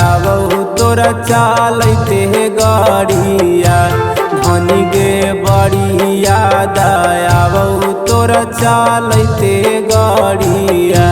आवहु तोरा चलते गाड़िया धनी गे बड़ी याद आवहु तोरा चलते गाड़िया।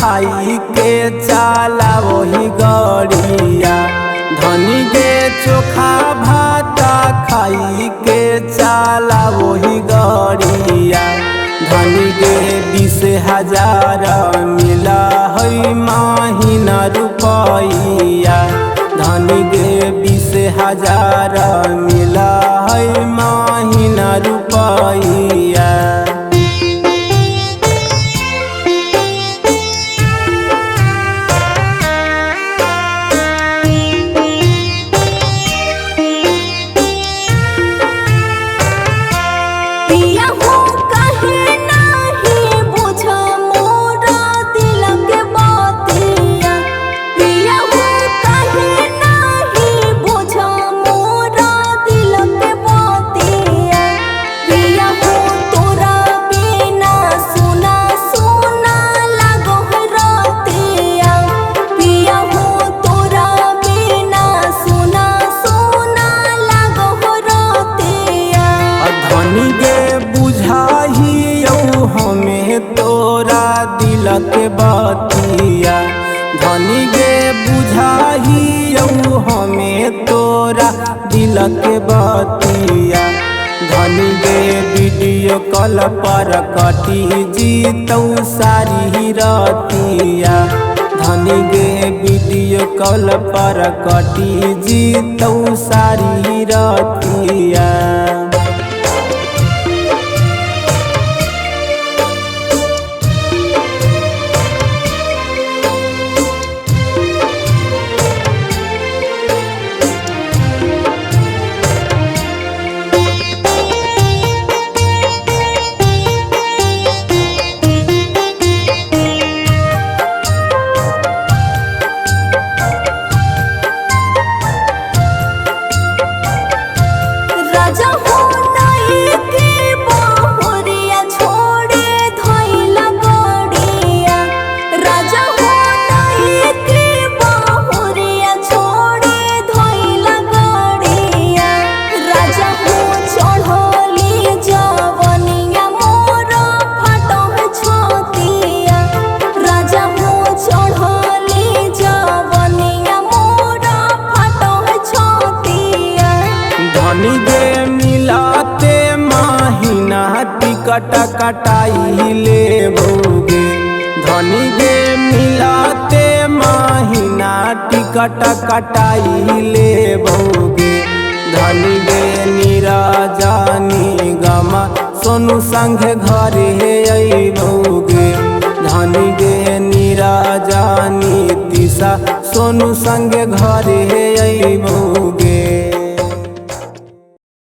खाई के चाला वही गड़िया धनी गे चोखा भाता खाई के चाला वही गड़िया धनी गे 20,000 मिला है महीना रुपया धनी गे 20,000 मिला है महीना रुपया। हमें तोरा दिल के बतिया धनी गे बुझाइयो हमें तोरा दिल के बतिया धनी गे वीडियो कॉल पर कटी जीतौ सारी रतिया धनी गे वीडियो कॉल पर कटी जीतौ सारी रतिया। धनी गे मिलाते महीना टिकट कटाई लेबोगे धनी गे मिलाते महीना टिकट कटाई लेबोगे धनी गे नीरजानी गमा सोनू संगे घरे अइबोगे धनी गे नीरजानी दिशा सोनू संगे घरे अइबोगे।